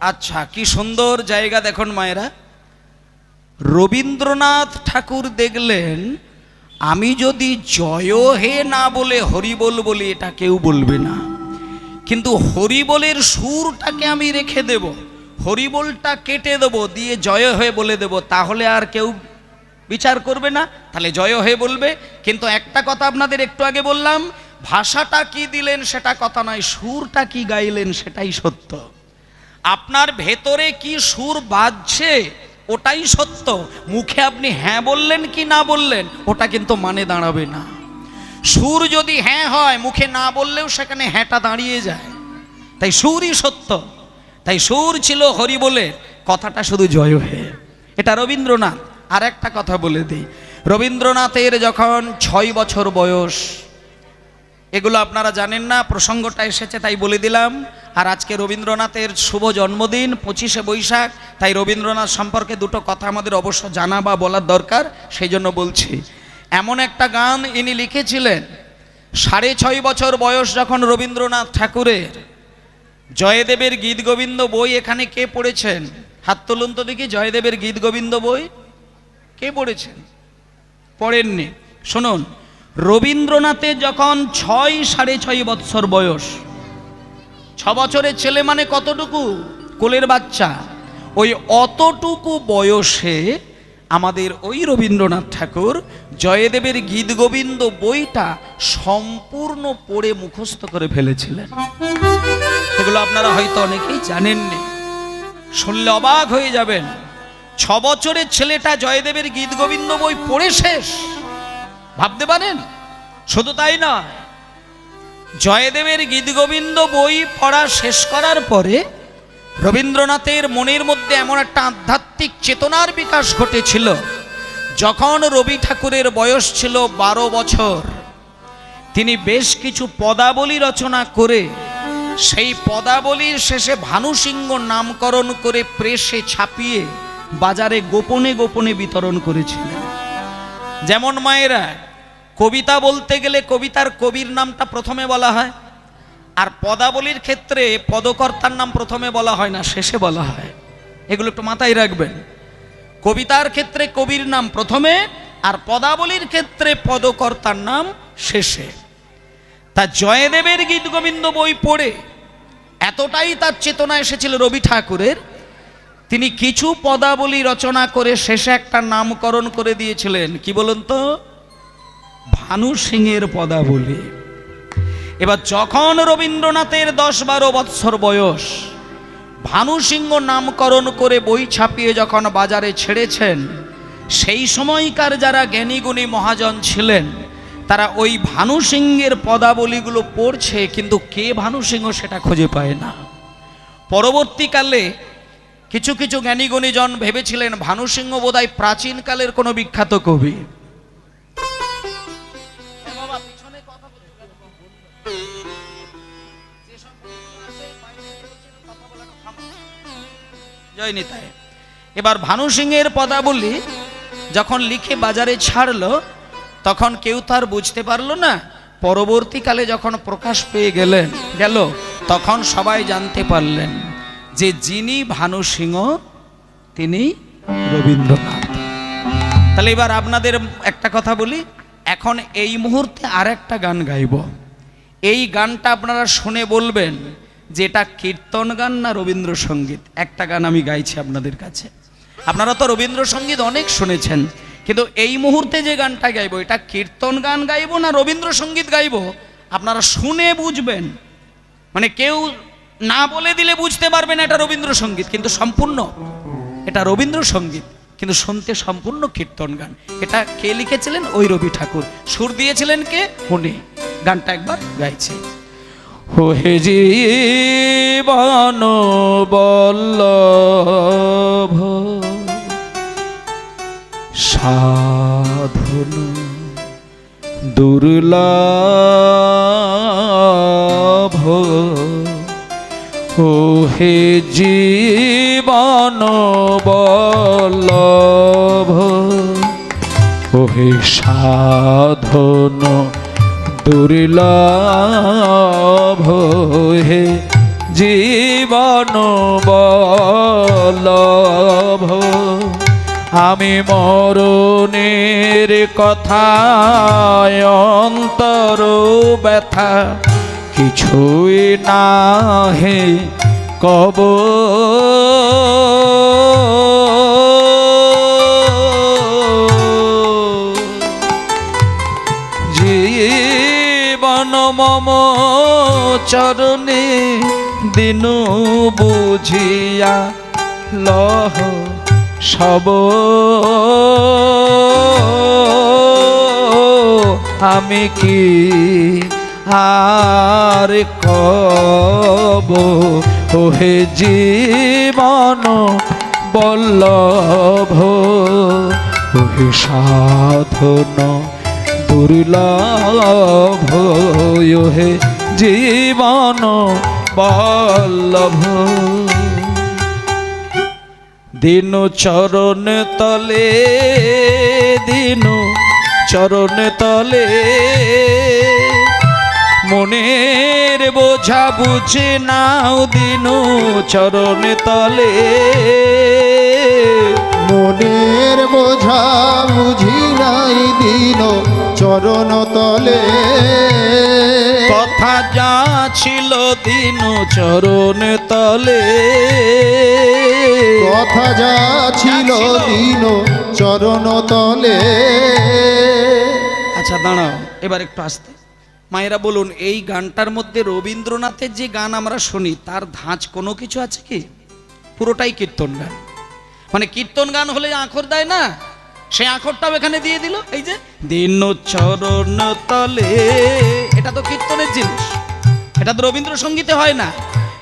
আচ্ছা, কি সুন্দর জায়গা দেখুন মায়েরা। রবীন্দ্রনাথ ঠাকুর দেখলেন আমি যদি জয় হে না বলে হরিবোল বলি এটা কেউ বলবে না, কিন্তু হরিবোলের সুরটাকে আমি রেখে দেব, হরিবোলটা কেটে দেব, দিয়ে জয় হে বলে দেব, তাহলে আর কেউ বিচার করবে না, তাহলে জয় হে বলবে। কিন্তু একটা কথা আপনাদের একটু আগে বললাম, ভাষাটা কি দিলেন সেটা কথা নয়, সুরটা কি গাইলেন সেটাই সত্য। আপনার ভেতরে কি সুর বাজছে ওটাই সত্য। মুখে আপনি হ্যাঁ বললেন কি না বললেন ওটা কিন্তু মানে দাঁড়াবে না। সুর যদি হ্যাঁ হয়, মুখে না বললেও সেখানে হ্যাঁটা দাঁড়িয়ে যায়। তাই সুরই সত্য। তাই সুর ছিল হরি বলে, কথাটা শুধু জয় হে। এটা রবীন্দ্রনাথ। আর একটা কথা বলে দিই, রবীন্দ্রনাথের যখন 6 বছর বয়স, এগুলো আপনারা জানেন না, প্রসঙ্গটা এসেছে তাই বলে দিলাম। আর আজকে রবীন্দ্রনাথের শুভ জন্মদিন 25শে বৈশাখ, তাই রবীন্দ্রনাথ সম্পর্কে দুটো কথা আমাদের অবশ্য জানা বা বলার দরকার, সেই জন্য বলছি। এমন একটা গান ইনি লিখেছিলেন, 6.5 বছর বয়স যখন রবীন্দ্রনাথ ঠাকুরের, জয়দেবের গীত গোবিন্দ বই এখানে কে পড়েছেন? হাত তুলুন তো দেখি। জয়দেবের গীত গোবিন্দ বই কে পড়েছেন? পড়েননি? শুনুন, রবীন্দ্রনাথের যখন 6.5 বছর বয়স, 6 বছরের ছেলে মানে কতটুকু? কোলের বাচ্চা। ওই অতটুকু বয়সে আমাদের ওই রবীন্দ্রনাথ ঠাকুর জয়দেবের গীত গোবিন্দ বইটা সম্পূর্ণ পড়ে মুখস্থ করে ফেলেছিলেন। এগুলো আপনারা হয়তো অনেকেই জানেননি, শুনলে অবাক হয়ে যাবেন। 6 বছরের ছেলেটা জয়দেবের গীত গোবিন্দ বই পড়ে শেষ, ভাবতে পারেন? শুধু তাই নয়, জয়দেবের গীত গোবিন্দ বই পড়া শেষ করার পরে রবীন্দ্রনাথের মনের মধ্যে এমন একটা আধ্যাত্মিক চেতনার বিকাশ ঘটেছিল। যখন রবি ঠাকুরের বয়স ছিল 12 বছর, তিনি বেশ কিছু পদাবলী রচনা করে সেই পদাবলীর শেষে ভানু সিংহ নামকরণ করে প্রেসে ছাপিয়ে বাজারে গোপনে গোপনে বিতরণ করেছিলেন। যেমন মায়েরা, কবিতা বলতে গেলে কবিতার কবির নামটা প্রথমে বলা হয়, আর পদাবলীর ক্ষেত্রে পদকর্তার নাম প্রথমে বলা হয় না, শেষে বলা হয়। এগুলো একটু মাথায় রাখবেন। কবিতার ক্ষেত্রে কবির নাম প্রথমে, আর পদাবলীর ক্ষেত্রে পদকর্তার নাম শেষে। তা জয়দেবের গীত গোবিন্দ বই পড়ে এতটাই তার চেতনা এসেছিল রবি ঠাকুরের, তিনি কিছু পদাবলী রচনা করে শেষে একটা নামকরণ করে দিয়েছিলেন। কি বলুন তো? ভানু সিংহের পদাবলী। এবার যখন রবীন্দ্রনাথের 10-12 বৎসর বয়স, ভানু সিংহ নামকরণ করে বই ছাপিয়ে যখন বাজারে ছেড়েছেন, সেই সময়কার যারা জ্ঞানীগুণী মহাজন ছিলেন তারা ওই ভানু সিংহের পদাবলীগুলো পড়ছে, কিন্তু কে ভানু সিংহ সেটা খুঁজে পায় না। পরবর্তীকালে কিছু কিছু জ্ঞানীগুণীজন ভেবেছিলেন ভানু সিংহ বোধহয় প্রাচীনকালের কোনো বিখ্যাত কবি। জয় নিতাই। এবার ভানু সিংহের পদাবলী যখন লিখে বাজারে ছাড়লো তখন কেউ তার বুঝতে পারলো না। পরবর্তীকালে যখন প্রকাশ পেয়ে গেল তখন সবাই জানতে পারলেন যে যিনি ভানু সিংহ তিনি রবীন্দ্রনাথ। তাহলে এবার আপনাদের একটা কথা বলি, এখন এই মুহূর্তে আর একটা গান গাইব। এই গানটা আপনারা শুনে বলবেন যে এটা কীর্তন গান না রবীন্দ্রসঙ্গীত। একটা গান আমি গাইছি আপনাদের কাছে। আপনারা তো রবীন্দ্রসঙ্গীত অনেক শুনেছেন, কিন্তু এই মুহূর্তে যে গানটা গাইবো এটা কীর্তন গান গাইবো না রবীন্দ্রসঙ্গীত গাইবো আপনারা শুনে বুঝবেন। মানে কেউ না বলে দিলে বুঝতে পারবেন এটা রবীন্দ্রসঙ্গীত, কিন্তু সম্পূর্ণ এটা রবীন্দ্রসঙ্গীত, কিন্তু শুনতে সম্পূর্ণ কীর্তন গান। এটা কে লিখেছিলেন? ওই রবি ঠাকুর। সুর দিয়েছিলেন কে? উনি। গানটা একবার গাইছে। হে জীবন বল্লভ সাধন দুর্লভ, ও হে জীবন বল্লভ, ও হে সাধন দুর্লভ, হে জীবন বল্লভ, আমি মরণের কথা অন্তর ব্যথা কিছুই না হে কব, জীবন মম চরণে দিন বুঝিয়া লহ সব, আমি কি আর কব, ও হে জীবন বল্লভ, ও হে সাধন দুর্লভ, ও হে জীবন বল্লভ। দিন চরণ তলে, দিন চরণ তলে, মনের বোঝা বুঝে নাও দিন চরণ তলে, মনের বোঝা বুঝি নাই দিন চরণ তলে, কথা যা ছিল দিন চরণ তলে, কথা যা ছিল দিন চরণ তলে। আচ্ছা দাঁড়াও, এবার একটু আসতে। মায়েরা বলুন, এই গানটার মধ্যে রবীন্দ্রনাথের যে গান আমরা শুনি তার ধাঁচ কোনো কিছু আছে কি? পুরোটাই কীর্তন গান। মানে কীর্তন গান হলে আখর দেয় না, সেই আখরটাও এখানে দিয়ে দিল। এই যে দিন চরণ তলে, এটা তো কীর্তনের জিনিস, এটা তো রবীন্দ্রসঙ্গীতে হয় না।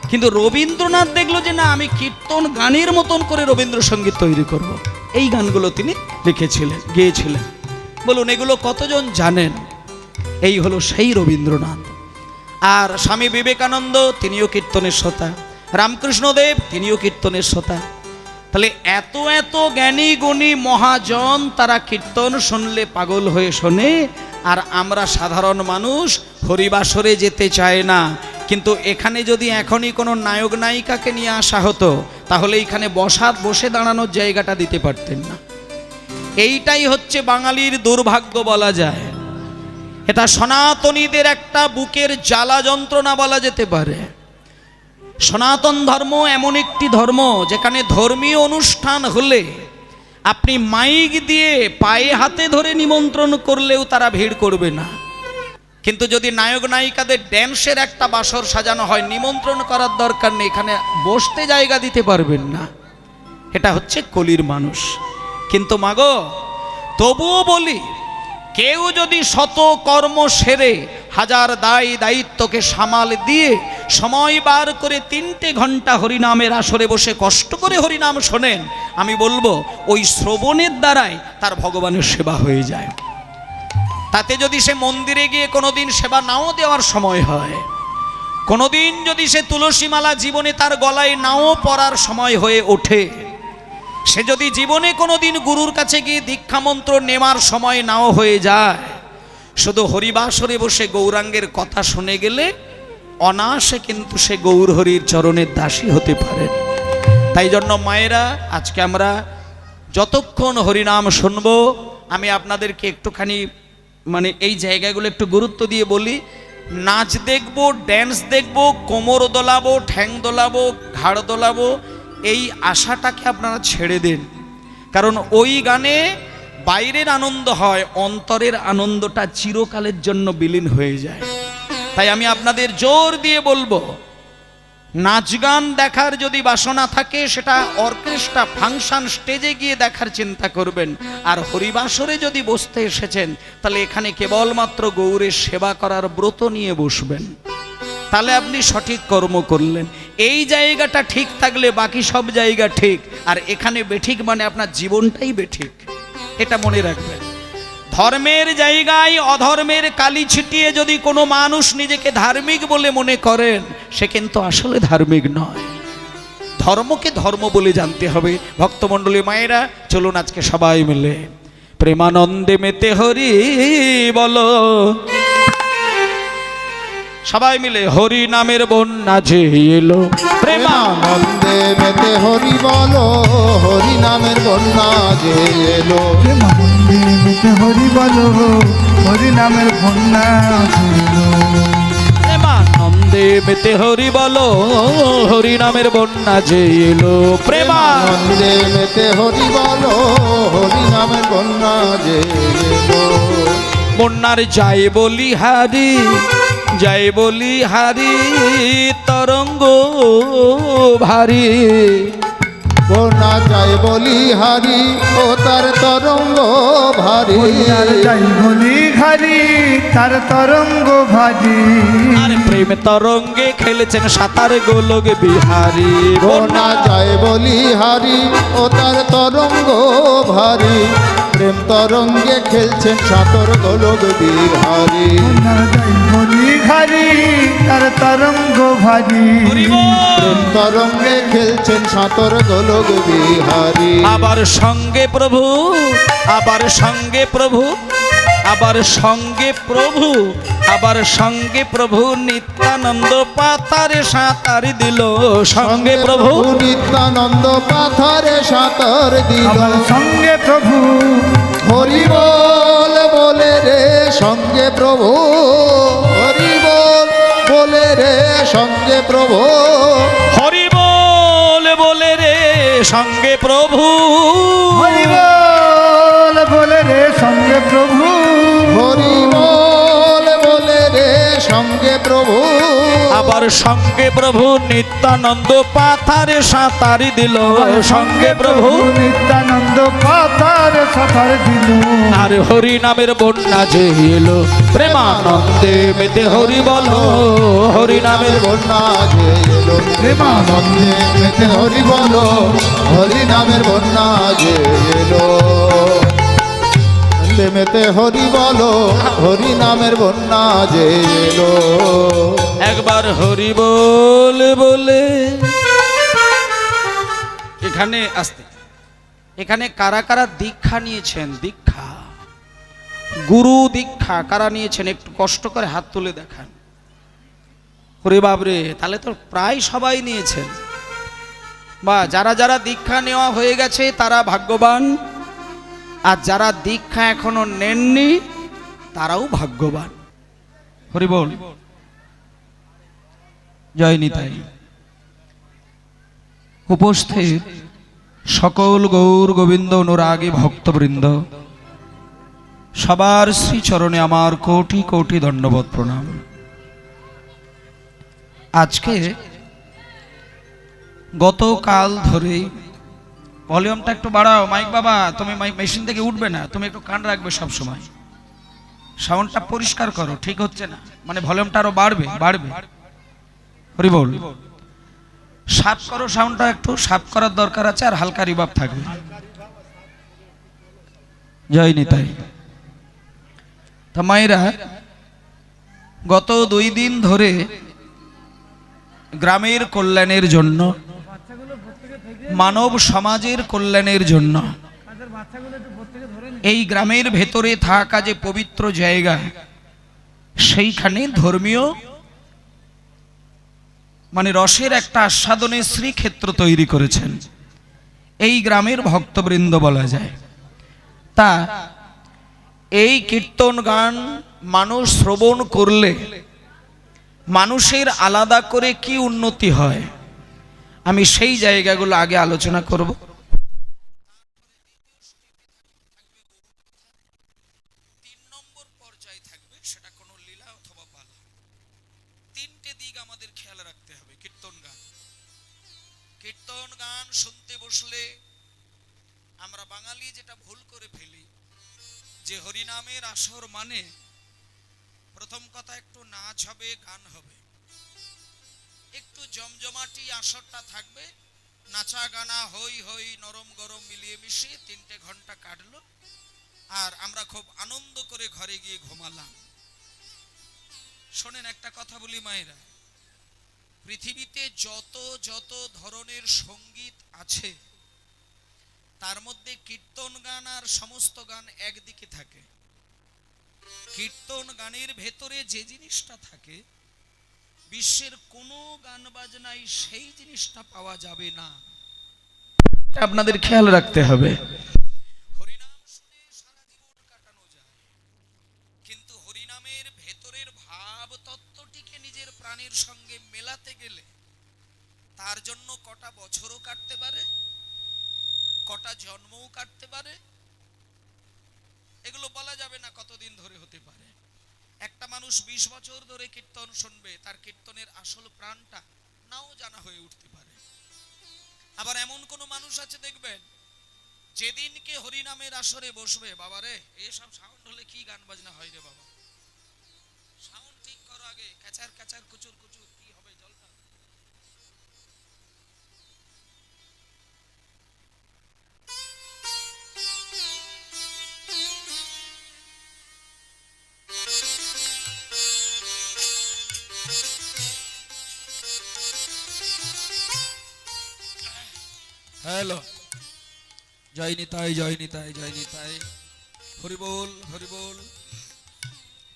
কিন্তু রবীন্দ্রনাথ দেখলো যে না, আমি কীর্তন গানের মতন করে রবীন্দ্রসঙ্গীত তৈরি করব। এই গানগুলো তিনি লিখেছিলেন, গেয়েছিলেন। বলুন এগুলো কতজন জানেন? এই হলো সেই রবীন্দ্রনাথ। আর স্বামী বিবেকানন্দ তিনিও কীর্তনের শ্রোতা, রামকৃষ্ণদেব তিনিও কীর্তনের শ্রোতা। তাহলে এত এত জ্ঞানী গুণী মহাজন তারা কীর্তন শুনলে পাগল হয়ে শোনে, আর আমরা সাধারণ মানুষ হরিবাসরে যেতে চায় না। কিন্তু এখানে যদি এখনই কোনো নায়ক নায়িকাকে নিয়ে আসা হতো তাহলে এইখানে বসে দাঁড়ানোর জায়গাটা দিতে পারতেন না। এইটাই হচ্ছে বাঙালির দুর্ভাগ্য বলা যায়। এটা সনাতনীদের একটা বুকের জ্বালা যন্ত্রণা বলা যেতে পারে। সনাতন ধর্ম এমন একটি ধর্ম যেখানে ধর্মীয় অনুষ্ঠান হলে আপনি মাইক দিয়ে পায়ে হাতে ধরে নিমন্ত্রণ করলেও তারা ভিড় করবে না। কিন্তু যদি নায়ক নায়িকাদের ড্যান্সের একটা বাসর সাজানো হয়, নিমন্ত্রণ করার দরকার নেই, এখানে বসতে জায়গা দিতে পারবেন না। এটা হচ্ছে কলির মানুষ। কিন্তু মাগো, তবুও বলি, কেউ যদি শত কর্ম সেরে হাজার দায় দায়িত্বকে সামাল দিয়ে সময় বার করে 3টে ঘন্টা হরিনামের আসরে বসে কষ্ট করে হরিনাম শোনেন, আমি বলবো ওই শ্রবণের দ্বারাই তার ভগবানের সেবা হয়ে যায়। তাতে যদি সে মন্দিরে গিয়ে কোনোদিন সেবা নাও দেওয়ার সময় হয়, কোনোদিন যদি সে তুলসী মালা জীবনে তার গলায় নাও পরার সময় হয়ে ওঠে, সে যদি জীবনে কোনোদিন গুরুর কাছে গিয়ে দীক্ষা মন্ত্র নেওয়ার সময় নাও হয়ে যায়, শুধু হরিবাসরে বসে গৌরাঙ্গের কথা শুনে গেলে অনায়াসে কিন্তু সে গৌর হরির চরণের দাসী হতে পারেন। তাই জন্য মায়েরা, আজকে আমরা যতক্ষণ হরিনাম শুনবো, আমি আপনাদেরকে একটুখানি এই জায়গাগুলো একটু গুরুত্ব দিয়ে বলি। নাচ দেখবো, ড্যান্স দেখবো, কোমর দোলাবো, ঠ্যাং দোলাবো, ঘাড় দোলাবো, এই আশাটাকে আপনারা ছেড়ে দিন। কারণ ওই গানে বাইরের আনন্দ হয়, অন্তরের আনন্দটা চিরকালের জন্য বিলীন হয়ে যায়। তাই আমি আপনাদের জোর দিয়ে বলবো, নাচ গান দেখার যদি বাসনা থাকে সেটা অর্কেস্ট্রা ফাংশন স্টেজে গিয়ে দেখার চিন্তা করবেন। আর হরিবাসরে যদি বসতে এসেছেন, তাহলে এখানে কেবলমাত্র গৌরের সেবা করার ব্রত নিয়ে বসবেন, তাহলে আপনি সঠিক কর্ম করলেন। এই জায়গাটা ঠিক থাকলে বাকি সব জায়গা ঠিক। আর এখানে বেঠিক মানে আপনার জীবনটাই বেঠিক, এটা মনে রাখবেন। ধর্মের জায়গায় অধর্মের কালি ছিটিয়ে যদি কোনো মানুষ নিজেকে ধার্মিক বলে মনে করেন, সে কিন্তু আসলে ধার্মিক নয়। ধর্মকে ধর্ম বলে জানতে হবে। ভক্তমণ্ডলী মায়েরা, চলুন আজকে সবাই মিলে প্রেমানন্দে মেতে হরি বলো। সবাই মিলে হরি নামের বন্যা যে এলো, প্রেমানন্দে মেতে হরি বলো, হরি নামের বন্যা যে এলো। প্রেমানন্দে মেতে হরি বলো, হরি নামের বন্যা ছিল। প্রেমানন্দে মেতে হরি বলো, হরি নামের বন্যা যে এলো। প্রেমানন্দে মেতে হরি বলো, হরি নামের বন্যা যে এলো। বন্যার যাই বলি হারি, যাই বলি হারি, তরঙ্গ ভারী। বন্যা যায় বলি হারি, ও তার তরঙ্গ ভারী। বন্যার যাই বলি হারি, তার তরঙ্গ ভারী। আর প্রেম তরঙ্গে খেলেছেন সাঁতার গোলক বিহারী। বন্যা যায় বলি হারি, ও তার তরঙ্গ ভারী। প্রেম তরঙ্গে খেলছেন সাঁতর গোলক বিহারী। বন্যার যাই বলি হারি, তার তরঙ্গ ভারী। প্রেম তরঙ্গে খেলছেন সাঁতর গোলক বিহারী। আবার সঙ্গে প্রভু, আবার সঙ্গে প্রভু, আবার সঙ্গে প্রভু, আবার সঙ্গে প্রভু নিত্যানন্দ পাথারে সাঁতার দিল। সঙ্গে প্রভু নিত্যানন্দ পাথারে সাঁতার দিল। আমার সঙ্গে প্রভু হরি বল বলে রে সঙ্গে প্রভু, হরি বল বলে রে সঙ্গে প্রভু। হরি বল বলে রে সঙ্গে প্রভু, হরি বল বলে রে সঙ্গে প্রভু। হরি বল বলে রে সঙ্গে প্রভু। আবার সঙ্গে প্রভু নিত্যানন্দ পাথারে সাঁতার দিল। সঙ্গে প্রভু নিত্যানন্দ পাথার সাঁতার দিল। আর হরি নামের বন্যা যে এলো। প্রেমানন্দে মেতে হরি বলো, হরি নামের বন্যা যে এলো। প্রেমানন্দে মেতে হরি বলো, হরি নামের বন্যা যে এলো। মেতে হরি বলো, হরি নামের বন্যা যে এলো। একবার হরি বল বলে। এখানে আসতে, এখানে কারা কারা দীক্ষা নিয়েছেন? দীক্ষা, গুরু দীক্ষা কারা নিয়েছেন? একটু কষ্ট করে হাত তুলে দেখান। ওরে বাবরে, তাহলে তো প্রায় সবাই নিয়েছেন। বা যারা যারা দীক্ষা নেওয়া হয়ে গেছে তারা ভাগ্যবান, আর যারা দীক্ষা এখনো নেননি তারাও ভাগ্যবান। হরি বল, জয় নিতাই। উপস্থিত সকল গৌর গোবিন্দ অনুরাগী ভক্তবৃন্দ, সবার শ্রীচরণে আমার কোটি কোটি দণ্ডবত প্রণাম। আজকে গতকাল ধরে, ভলিউমটা একটু বাড়াও মাইক বাবা, তুমি মেশিন থেকে উঠবে না, তুমি একটু কান রাখবে সব সময়, সাউন্ডটা পরিষ্কার করো, ঠিক হচ্ছে না, মানে ভলিউমটা আরো বাড়বে বাড়বে। হরি বল, সাফ করো সাউন্ডটা, একটু সাফ করার দরকার আছে, আর হালকা রিভাব থাকবে। জয় নিতাই। তা মায়েরা, গত 2 দিন ধরে গ্রামের কল্যাণের জন্য, মানব সমাজের কল্যাণের জন্য এই গ্রামের ভেতরে থাকা যে পবিত্র জায়গা, সেইখানে ধর্মীয় মানে রসের একটা আস্বাদনের শ্রীক্ষেত্র তৈরি করেছেন এই গ্রামের ভক্তবৃন্দ বলা যায়। তা এই কীর্তন গান মানুষ শ্রবণ করলে মানুষের আলাদা করে কি উন্নতি হয়, আমি সেই জায়গাগুলো আগে আলোচনা করব। তিন নম্বর পর্যায়ে থাকবে, সেটা কোনো লীলা অথবা পালা। তিনটে দিক আমাদের খেয়াল রাখতে হবে। কীর্তন গান, কীর্তন গান শুনতে বসলে আমরা বাঙালি যেটা ভুল করে ফেলি, যে হরিনামের আসর মানে প্রথম কথা একটু নাচ হবে, গান হবে, একটু জমজমাটি আসরটা থাকবে, নাচা গানা হই হই নরম গরম মিলিয়ে মিশিয়ে 3টে ঘন্টা কাটলো, আর আমরা খুব আনন্দ করে ঘরে গিয়ে ঘুমালাম। শোনেন একটা কথা বলি মায়েরা, পৃথিবীতে যত যত ধরনের সঙ্গীত আছে তার মধ্যে কীর্তন গান আর সমস্ত গান একদিকে থাকে। কীর্তন গানের ভেতরে যে জিনিসটা থাকে বিশ্বের কোনো গান বাজনায় সেই জিনিসটা পাওয়া যাবে না, আপনাদের খেয়াল রাখতে হবে। হরিনাম শুনে সারা জীবন কাটানো যায়, কিন্তু হরিনামের ভেতরের ভাব তত্ত্বটিকে নিজের প্রাণের সঙ্গে মেলাতে গেলে তার জন্য কটা বছরও কাটতে পারে, কটা জন্মও কাটতে পারে, এগুলো বলা যাবে না কতদিন ধরে হতে পারে। একটা মানুষ 20 বছর ধরে কীর্তন শুনবে, তার কীর্তনের আসল প্রাণটা নাও জানা হয়ে উঠতে পারে। আবার এমন কোন মানুষ আছে দেখবেন, যেদিনকে হরিনামের আসরে বসবে, বাবারে এসব সাউন্ড হলে কি গান বাজনা হয় রে বাবা, সাউন্ড ঠিক করো আগে, ক্যাচার ক্যাচার কুচুর কুচুর কি হবে জলটা। হ্যালো, জয় নিতাই জয় নিতাই জয় নিতাই, হরি বল হরি বল।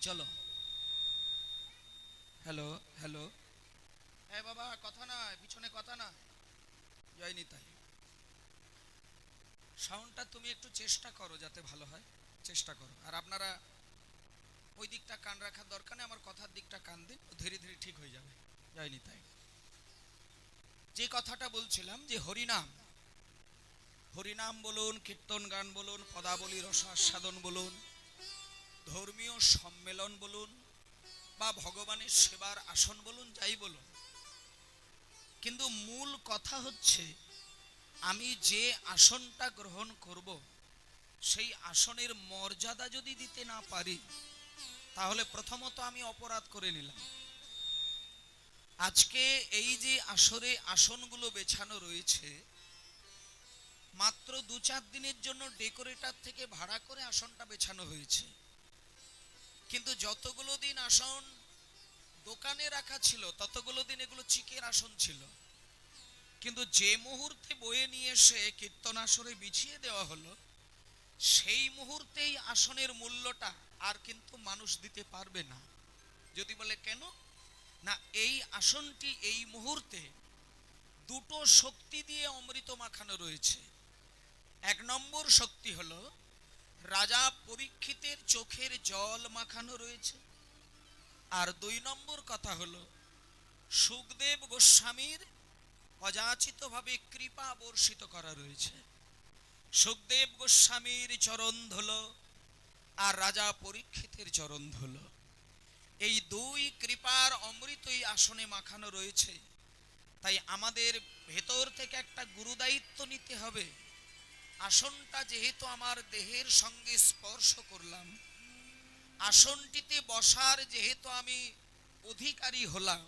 চলো, হ্যালো হ্যালো, হ্যাঁ বাবা কথা না, পিছনে কথা না, জয় নিতাই। সাউন্ডটা তুমি একটু চেষ্টা করো যাতে ভালো হয়, চেষ্টা করো। আর আপনারা ওই দিকটা কান রাখার দরকার নেই, আমার কথার দিকটা কান দিন, ধীরে ধীরে ঠিক হয়ে যাবে। জয় নিতাই। যে কথাটা বলছিলাম যে হরিনাম, হরিনাম বলুন, কীর্তন গান বলুন, পদাবলী রসাস্বাদন বলুন, ধর্মীয় সম্মেলন বলুন, বা ভগবানের সেবার আসন বলুন, যাই বলুন, কিন্তু মূল কথা হচ্ছে আমি যে আসনটা গ্রহণ করব সেই আসনের মর্যাদা যদি দিতে না পারি তাহলে প্রথমত আমি অপরাধ করে নিলাম। আজকে এই যে আসরে আসনগুলো বেছানো রয়েছে, মাত্র 2-4 দিনের জন্য ডেকোরেটর থেকে ভাড়া করে আসনটা বেছানো হয়েছে, কিন্তু যতগুলো দিন আসন দোকানে রাখা ছিল ততগুলো দিন এগুলো চিকের আসন ছিল। কিন্তু যে মুহূর্তে বয়ে নিয়ে এসে কীর্তন আসরে বিছিয়ে দেওয়া হলো, সেই মুহূর্তেই আসনের মূল্যটা আর কিন্তু মানুষ দিতে পারবে না। যদি বলে কেন না, এই আসনটি এই মুহূর্তে দুটো শক্তি দিয়ে অমৃত মাখানো রয়েছে। 1 নম্বর শক্তি হলো রাজা পরীক্ষিতের চোখের জল মাখানো রয়েছে, আর 2 নম্বর কথা হলো সুখদেব গোস্বামীর অযাচিতভাবে কৃপা বর্ষিত করা রয়েছে। সুখদেব গোস্বামীর চরণ ধুলো আর রাজা পরীক্ষিতের চরণ ধুলো, এই 2 কৃপার অমৃতই আসনে মাখানো রয়েছে। তাই আমাদের ভেতর থেকে একটা গুরুদায়িত্ব নিতে হবে। আসনটা যেহেতু আমার দেহের সঙ্গে স্পর্শ করলাম, আসনটিতে বসার যেহেতু আমি অধিকারী হলাম,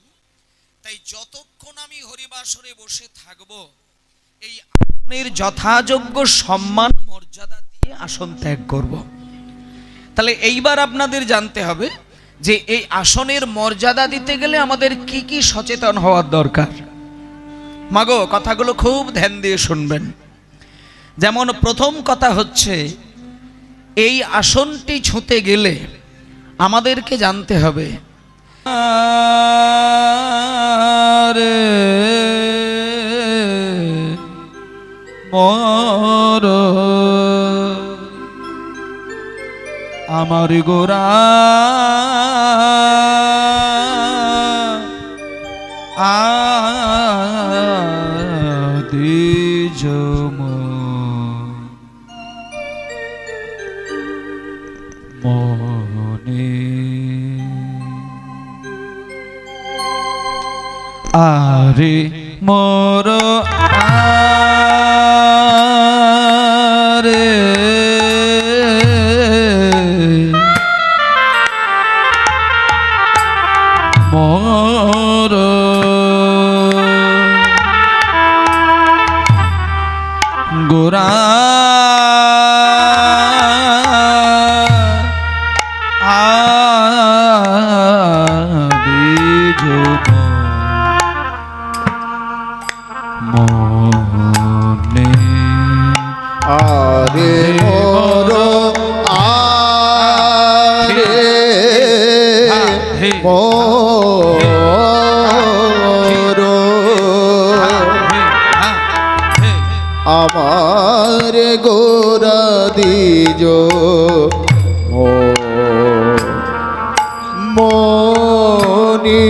তাই যতক্ষণ আমি হরিবাসরে বসে থাকব এই আসনের যথাযোগ্য সম্মান মর্যাদা দিয়ে আসন ত্যাগ করব। তাহলে এইবার আপনাদের জানতে হবে যে এই আসনের মর্যাদা দিতে গেলে আমাদের কি কি সচেতন হওয়ার দরকার। মাগো, কথাগুলো খুব ধ্যান দিয়ে শুনবেন। যেমন প্রথম কথা হচ্ছে, এই আসনটি ছুঁতে গেলে আমাদেরকে জানতে হবে মর আমার গোরা আদিজ মনে আরে মোর আরে মোর গোরা আদিজ মনে আরে মোর আরে মোর আমার গোরা দিজ মনি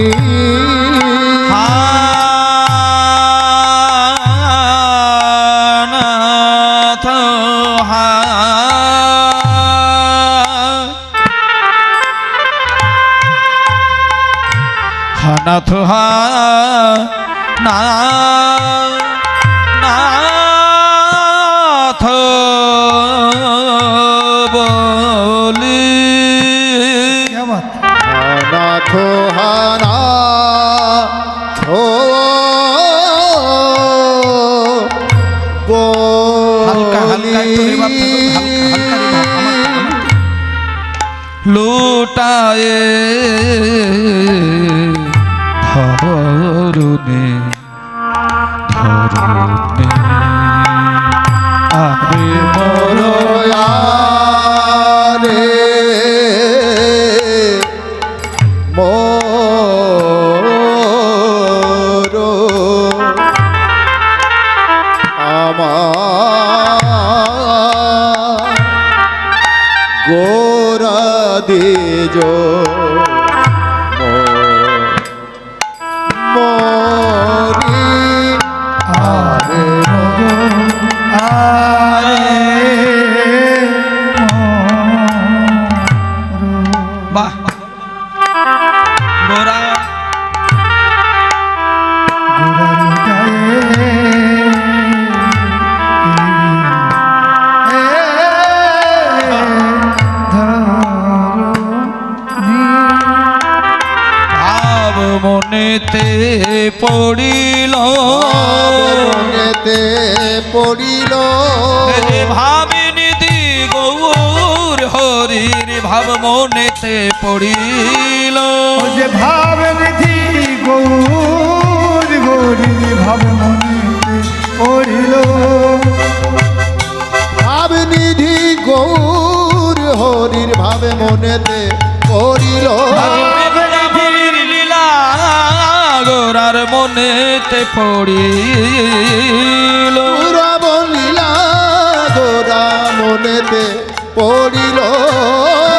নাথ নাথ নাথ বলি क्या बात নাথ হানা ও হালকা হালকা একটু রিভাব থাকুন, হালকা রিভাব আমার লুটায়ে ধরুনে ধরুনে আরে মোর রে মোর আমার গোরা দিজ মরি আরে বাহ গোরা ভাব মনেতে পড়িল মনেতে পড়িল ভাবে নিধি গৌর হরির ভাব মনেতে পড়িল যে ভাব নিধি গৌর গৌরী ভাব মনে পড়িল ভাব নিধি গৌর হরির ভাবে মনেতে পড়িল লীলা গোরার মনেতে পড়িল পুরা বলিলা গোরা মনেতে পড়িল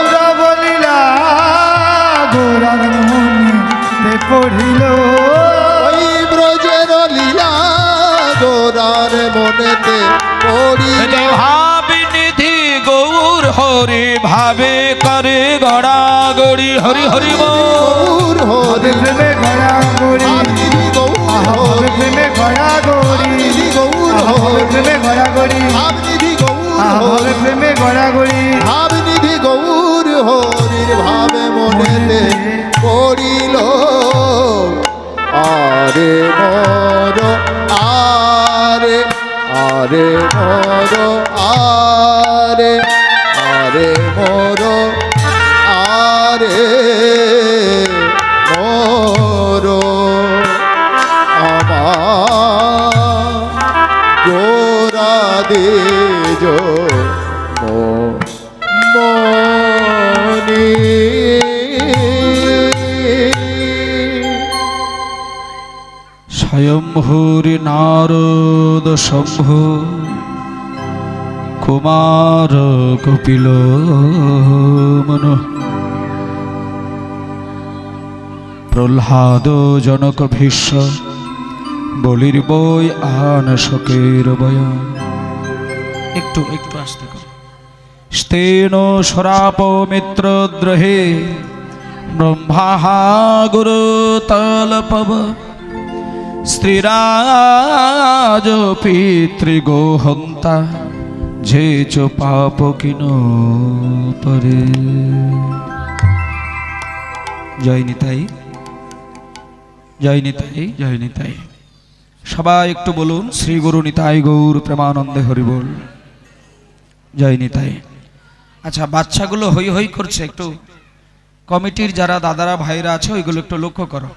পুরা বলিলা গোরার মনে পড়িল ওই ব্রজের লীলা গোরার মনেতে পড়িল ভাবি নিধি গৌর হরি ভাবে করে গড়া গড়ি হরি হরি গৌর হরি প্রেমে গড়া গড়ি নিধি গৌর হরি প্রেমে গড়া গড়ি নিধি গৌর হরি প্রেমে গড়া গড়ি ভাব নিধি গৌর হরি প্রেমে গড়া গড়ি ভাব নিধি গৌর হরির ভাবে মনেতে পড়িল আরে মোর আরে আরে মোর আরে আরে মোর আরে মোর আমার গোরা দেজ মনি স্বয়ংভূরি নারদ শম্ভ কুমার কপিল মনো প্রহ্লাদ জনক ভীষ্ম বলির বই আন শোকের বয়ান। একটু একটু আসতে কর। স্তেন সরাপ মিত্র দ্রহে ব্রহ্মা গুরু তলপব স্ত্রীরাজ পিতৃগোহন্তা যে চ পাপ কিন পরে। জয় নিতাই, জয় নিতাই, জয় নিতাই। সবাই একটু বলুন শ্রী গুরু নিতাই গৌর প্রেমানন্দে হরি বল। জয় নিতাই। আচ্ছা, বাচ্চাগুলো হই হই করছে, একটু কমিটির যারা দাদারা ভাইরা আছে ওইগুলো একটু লক্ষ্য করো।